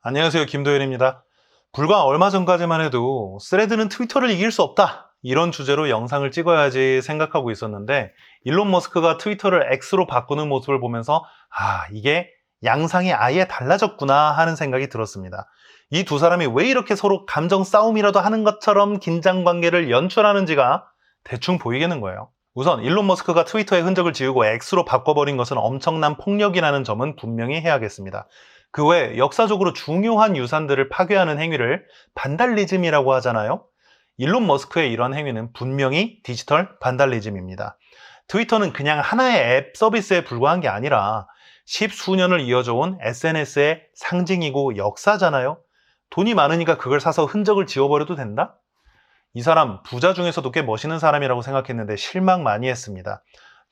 안녕하세요. 김도현입니다. 불과 얼마 전까지만 해도 스레드는 트위터를 이길 수 없다. 이런 주제로 영상을 찍어야지 생각하고 있었는데 일론 머스크가 트위터를 X로 바꾸는 모습을 보면서 이게 양상이 아예 달라졌구나 하는 생각이 들었습니다. 이 두 사람이 왜 이렇게 서로 감정 싸움이라도 하는 것처럼 긴장 관계를 연출하는지가 대충 보이겠는 거예요. 우선 일론 머스크가 트위터의 흔적을 지우고 X로 바꿔버린 것은 엄청난 폭력이라는 점은 분명히 해야겠습니다. 그 외 역사적으로 중요한 유산들을 파괴하는 행위를 반달리즘이라고 하잖아요. 일론 머스크의 이런 행위는 분명히 디지털 반달리즘입니다. 트위터는 그냥 하나의 앱 서비스에 불과한 게 아니라 십수년을 이어져 온 SNS의 상징이고 역사잖아요. 돈이 많으니까 그걸 사서 흔적을 지워버려도 된다? 이 사람 부자 중에서도 꽤 멋있는 사람이라고 생각했는데 실망 많이 했습니다.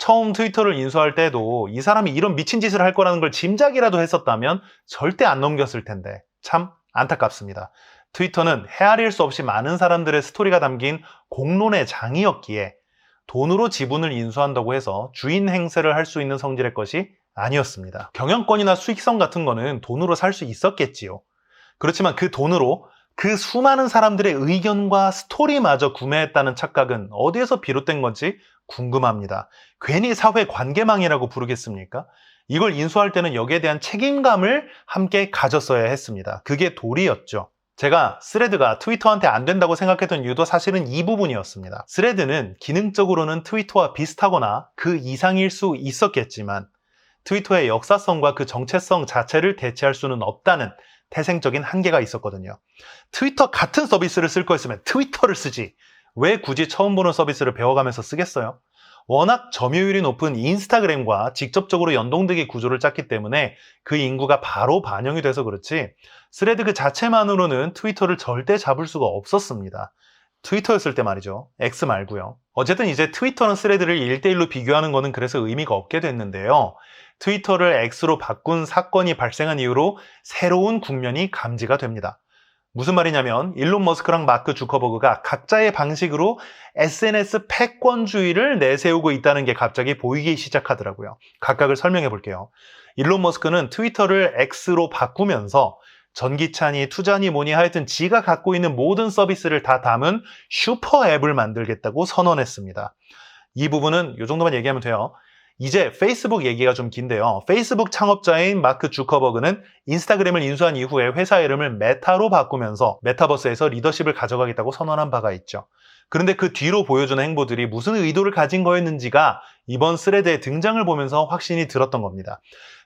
처음 트위터를 인수할 때도 이 사람이 이런 미친 짓을 할 거라는 걸 짐작이라도 했었다면 절대 안 넘겼을 텐데 참 안타깝습니다. 트위터는 헤아릴 수 없이 많은 사람들의 스토리가 담긴 공론의 장이었기에 돈으로 지분을 인수한다고 해서 주인 행세를 할 수 있는 성질의 것이 아니었습니다. 경영권이나 수익성 같은 거는 돈으로 살 수 있었겠지요. 그렇지만 그 돈으로 그 수많은 사람들의 의견과 스토리마저 구매했다는 착각은 어디에서 비롯된 건지 궁금합니다. 괜히 사회 관계망이라고 부르겠습니까? 이걸 인수할 때는 여기에 대한 책임감을 함께 가졌어야 했습니다. 그게 도리였죠. 제가 스레드가 트위터한테 안 된다고 생각했던 이유도 사실은 이 부분이었습니다. 스레드는 기능적으로는 트위터와 비슷하거나 그 이상일 수 있었겠지만 트위터의 역사성과 그 정체성 자체를 대체할 수는 없다는 태생적인 한계가 있었거든요. 트위터 같은 서비스를 쓸 거였으면 트위터를 쓰지 왜 굳이 처음 보는 서비스를 배워가면서 쓰겠어요? 워낙 점유율이 높은 인스타그램과 직접적으로 연동되기 구조를 짰기 때문에 그 인구가 바로 반영이 돼서 그렇지 스레드 그 자체만으로는 트위터를 절대 잡을 수가 없었습니다. 트위터였을 때 말이죠. X 말고요. 어쨌든 이제 트위터는 스레드를 1대1로 비교하는 거는 그래서 의미가 없게 됐는데요. 트위터를 X로 바꾼 사건이 발생한 이후로 새로운 국면이 감지가 됩니다. 무슨 말이냐면 일론 머스크랑 마크 주커버그가 각자의 방식으로 SNS 패권주의를 내세우고 있다는 게 갑자기 보이기 시작하더라고요. 각각을 설명해 볼게요. 일론 머스크는 트위터를 X로 바꾸면서 전기차니 투자니 뭐니 하여튼 지가 갖고 있는 모든 서비스를 다 담은 슈퍼 앱을 만들겠다고 선언했습니다. 이 부분은 이 정도만 얘기하면 돼요. 이제 페이스북 얘기가 좀 긴데요. 페이스북 창업자인 마크 주커버그는 인스타그램을 인수한 이후에 회사 이름을 메타로 바꾸면서 메타버스에서 리더십을 가져가겠다고 선언한 바가 있죠. 그런데 그 뒤로 보여주는 행보들이 무슨 의도를 가진 거였는지가 이번 스레드의 등장을 보면서 확신이 들었던 겁니다.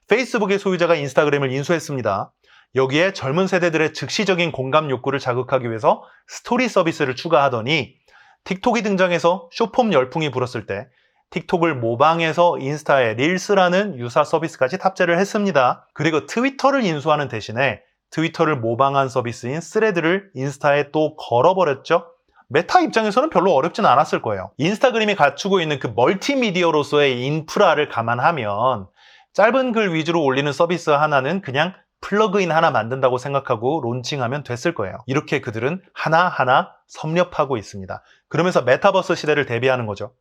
페이스북의 소유자가 인스타그램을 인수했습니다. 여기에 젊은 세대들의 즉시적인 공감 욕구를 자극하기 위해서 스토리 서비스를 추가하더니 틱톡이 등장해서 쇼폼 열풍이 불었을 때 틱톡을 모방해서 인스타에 릴스라는 유사 서비스까지 탑재를 했습니다. 그리고 트위터를 인수하는 대신에 트위터를 모방한 서비스인 스레드를 인스타에 또 걸어버렸죠. 메타 입장에서는 별로 어렵진 않았을 거예요. 인스타그램이 갖추고 있는 그 멀티미디어로서의 인프라를 감안하면 짧은 글 위주로 올리는 서비스 하나는 그냥 플러그인 하나 만든다고 생각하고 론칭하면 됐을 거예요. 이렇게 그들은 하나하나 섭렵하고 있습니다. 그러면서 메타버스 시대를 대비하는 거죠.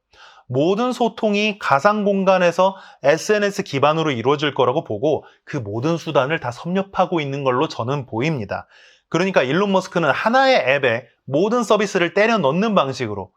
모든 소통이 가상 공간에서 SNS 기반으로 이루어질 거라고 보고 그 모든 수단을 다 섭렵하고 있는 걸로 저는 보입니다. 그러니까 일론 머스크는 하나의 앱에 모든 서비스를 때려 넣는 방식으로,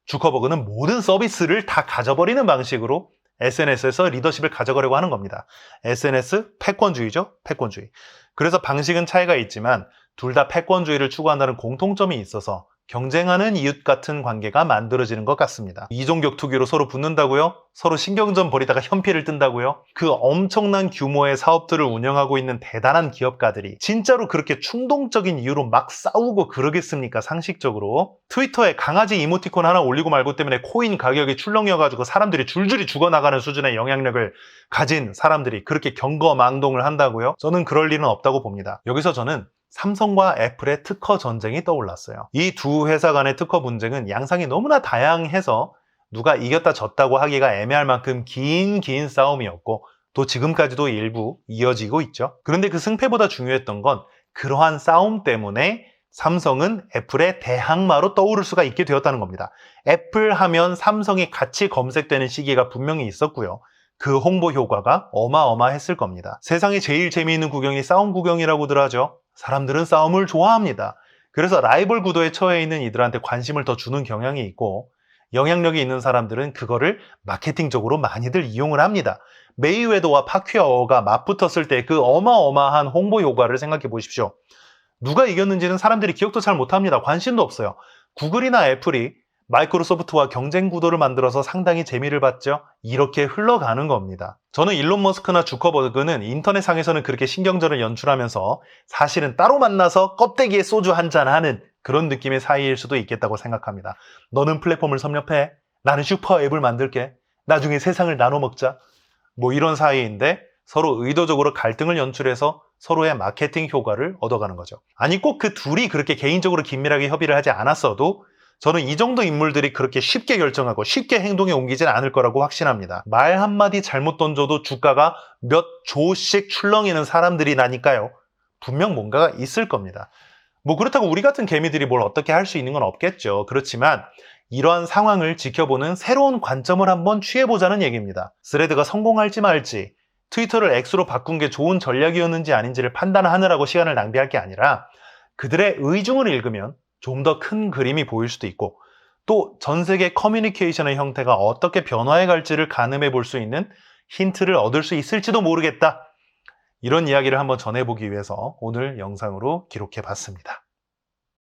주커버그는 모든 서비스를 다 가져버리는 방식으로 SNS에서 리더십을 가져가려고 하는 겁니다. SNS 패권주의죠. 패권주의. 그래서 방식은 차이가 있지만 둘 다 패권주의를 추구한다는 공통점이 있어서 경쟁하는 이웃 같은 관계가 만들어지는 것 같습니다. 이종격투기로 서로 붙는다고요? 서로 신경전 벌이다가 현피를 뜬다고요? 그 엄청난 규모의 사업들을 운영하고 있는 대단한 기업가들이 진짜로 그렇게 충동적인 이유로 막 싸우고 그러겠습니까? 상식적으로. 트위터에 강아지 이모티콘 하나 올리고 말고 때문에 코인 가격이 출렁여가지고 사람들이 줄줄이 죽어나가는 수준의 영향력을 가진 사람들이 그렇게 경거망동을 한다고요? 저는 그럴 일은 없다고 봅니다. 여기서 저는 삼성과 애플의 특허 전쟁이 떠올랐어요. 이 두 회사 간의 특허 분쟁은 양상이 너무나 다양해서 누가 이겼다 졌다고 하기가 애매할 만큼 긴 싸움이었고 또 지금까지도 일부 이어지고 있죠. 그런데 그 승패보다 중요했던 건 그러한 싸움 때문에 삼성은 애플의 대항마로 떠오를 수가 있게 되었다는 겁니다. 애플 하면 삼성이 같이 검색되는 시기가 분명히 있었고요. 그 홍보 효과가 어마어마했을 겁니다. 세상에 제일 재미있는 구경이 싸움 구경이라고들 하죠. 사람들은 싸움을 좋아합니다. 그래서 라이벌 구도에 처해 있는 이들한테 관심을 더 주는 경향이 있고 영향력이 있는 사람들은 그거를 마케팅적으로 많이들 이용을 합니다. 메이웨더와 파퀴아오가 맞붙었을 때 그 어마어마한 홍보 효과를 생각해 보십시오. 누가 이겼는지는 사람들이 기억도 잘 못합니다. 관심도 없어요. 구글이나 애플이 마이크로소프트와 경쟁 구도를 만들어서 상당히 재미를 봤죠. 이렇게 흘러가는 겁니다. 저는 일론 머스크나 주커버그는 인터넷상에서는 그렇게 신경전을 연출하면서 사실은 따로 만나서 껍데기에 소주 한잔 하는 그런 느낌의 사이일 수도 있겠다고 생각합니다. 너는 플랫폼을 섭렵해. 나는 슈퍼 앱을 만들게. 나중에 세상을 나눠 먹자. 뭐 이런 사이인데 서로 의도적으로 갈등을 연출해서 서로의 마케팅 효과를 얻어가는 거죠. 아니 꼭 그 둘이 그렇게 개인적으로 긴밀하게 협의를 하지 않았어도 저는 이 정도 인물들이 그렇게 쉽게 결정하고 쉽게 행동에 옮기진 않을 거라고 확신합니다. 말 한마디 잘못 던져도 주가가 몇 조씩 출렁이는 사람들이 나니까요. 분명 뭔가가 있을 겁니다. 뭐 그렇다고 우리 같은 개미들이 뭘 어떻게 할 수 있는 건 없겠죠. 그렇지만 이러한 상황을 지켜보는 새로운 관점을 한번 취해보자는 얘기입니다. 스레드가 성공할지 말지, 트위터를 X로 바꾼 게 좋은 전략이었는지 아닌지를 판단하느라고 시간을 낭비할 게 아니라 그들의 의중을 읽으면 좀 더 큰 그림이 보일 수도 있고 또 전 세계 커뮤니케이션의 형태가 어떻게 변화해 갈지를 가늠해 볼 수 있는 힌트를 얻을 수 있을지도 모르겠다. 이런 이야기를 한번 전해보기 위해서 오늘 영상으로 기록해 봤습니다.